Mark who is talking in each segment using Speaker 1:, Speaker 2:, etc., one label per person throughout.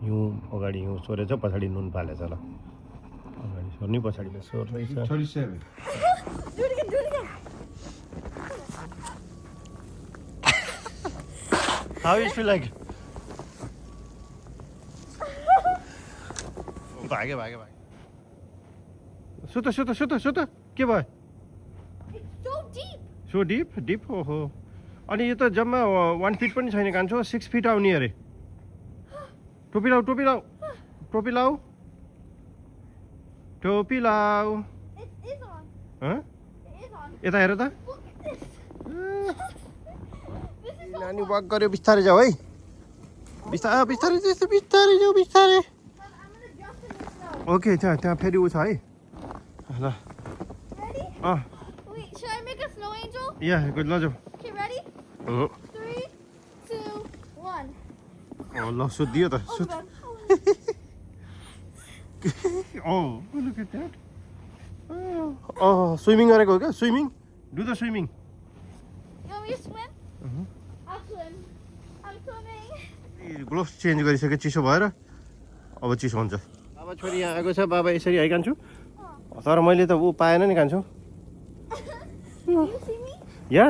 Speaker 1: हिउँ अगाडि हिउँ सोरेछ पछाडि नुन फालेछ ल अगाडि सोर्ने पछाडि सोर्दैछ
Speaker 2: 37.
Speaker 3: Do it again.
Speaker 1: How you feel like? भागे सुत के भयो
Speaker 3: It's so deep.
Speaker 1: So deep ओहो अनि यो त जम्मा 1 फिट पनि छैन कान्छो 6 फिट आउने अरे टोपी लाऊ
Speaker 3: It is on.
Speaker 1: हँ
Speaker 3: It is on.
Speaker 1: यता हेर त
Speaker 3: Look at this. This is so
Speaker 1: नानी
Speaker 3: fun.
Speaker 1: वाक गर्यो बिस्तारै जाऊ है बिस्तारै जाऊ बिस्तारै
Speaker 3: But I'm gonna jump in the snow.
Speaker 1: Okay त्यहाँ फेरि उ छ है ल
Speaker 3: Ready?
Speaker 1: अँ
Speaker 3: Wait, should I make a snow angel?
Speaker 1: Yeah लजाऊ
Speaker 3: Okay, ready? 3, 2, 1.
Speaker 1: ल सुत्दियो त
Speaker 3: Oh,
Speaker 1: सुत
Speaker 3: God.
Speaker 1: Oh, look at that. Swimming गरेको हो क्या swimming do the swimming
Speaker 3: You want me to swim? I'll swim. I'm swimming.
Speaker 1: Gloves change गरिसक्यो चिसो भएर अब चिसो हुन्छ बाबा छोरी यहाँ आएको छ बाबा यसरी है कान्छु तर मैले त ऊ पाएन नि कान्छु
Speaker 3: Do you see me?
Speaker 1: Yeah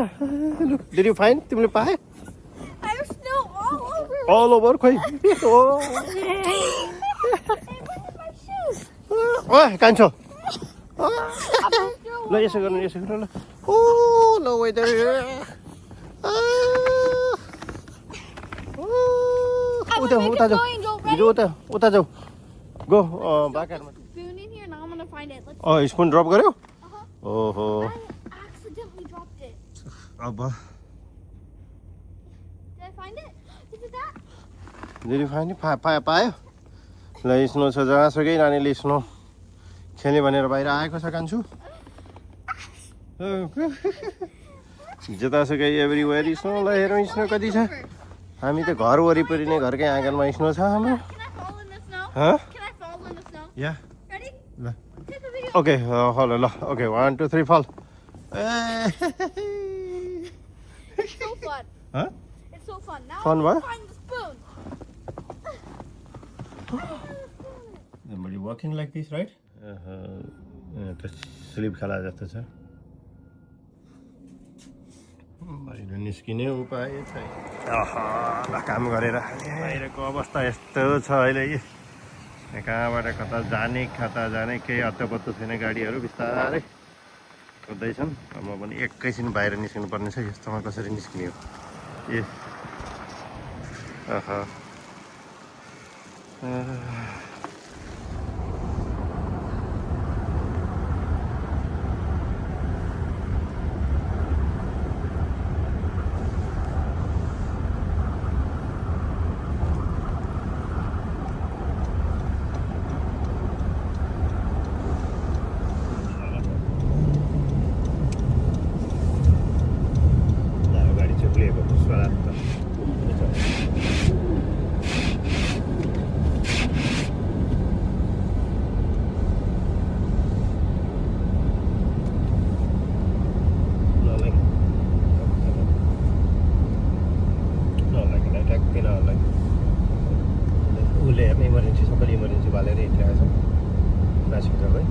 Speaker 1: look did you find तिमीले पाए
Speaker 3: I have snow all over me.
Speaker 1: All over खोइ
Speaker 3: Hey, where are my shoes?
Speaker 1: ओ कान्छो
Speaker 3: I'm gonna throw
Speaker 1: ल यसो गर्नु ल ओ ल वेदर उता
Speaker 3: make
Speaker 1: उता
Speaker 3: a
Speaker 1: जाऊ
Speaker 3: snow angel.
Speaker 1: हिजो
Speaker 3: Ready?
Speaker 1: उता जाऊ गो बाकारमा
Speaker 3: Spoon in here. Now I'm gonna find it. Let's.
Speaker 1: Spoon drop गर्यो
Speaker 3: Uh-huh.
Speaker 1: ओहो
Speaker 3: I accidentally dropped it.
Speaker 1: अब
Speaker 3: Did I find it? Is it that?
Speaker 1: दिदी फाइन पायो ल स्नो छ जहाँसुकै नानीले स्नो खेल्ने भनेर बाहिर आएको छ कान्छु जतासुकै एभ्रिवेयर स्नो ल हेरौँ स्नो कति छ हामी त घर वरिपरि नै घरकै आँगनमा स्नो छ हाम्रो
Speaker 3: Can I fall in the snow?
Speaker 1: Huh?
Speaker 3: Can I fall in the snow?
Speaker 1: Yeah
Speaker 3: Ready?
Speaker 1: ल
Speaker 3: Take a video.
Speaker 1: ओके हलो ल ओके 1 2 3 फल
Speaker 3: It's so fun.
Speaker 1: Huh?
Speaker 3: It's so fun. Now
Speaker 1: Fun
Speaker 3: I'm
Speaker 1: what?
Speaker 3: gonna find the spoon.
Speaker 1: Are you walking like this, right? त sleep खेला जस्तो छ बाहिर निस्किने उपाय छैन ल काम गरेर बाहिरको अवस्था यस्तो छ अहिले कहाँबाट कता जाने केही हत्तपत्तो छैन गाडीहरू बिस्तारै कुद्दैछन् म पनि एकैछिन बाहिर निस्किनु पर्ने छ यस्तोमा कसरी निस्किने हो ए गाडी चुक्लिएको स्वाद त उसले इमर्जेन्सी सबैले इमर्जेन्सी बालेर हिँडिरहेको छ नासिक सबै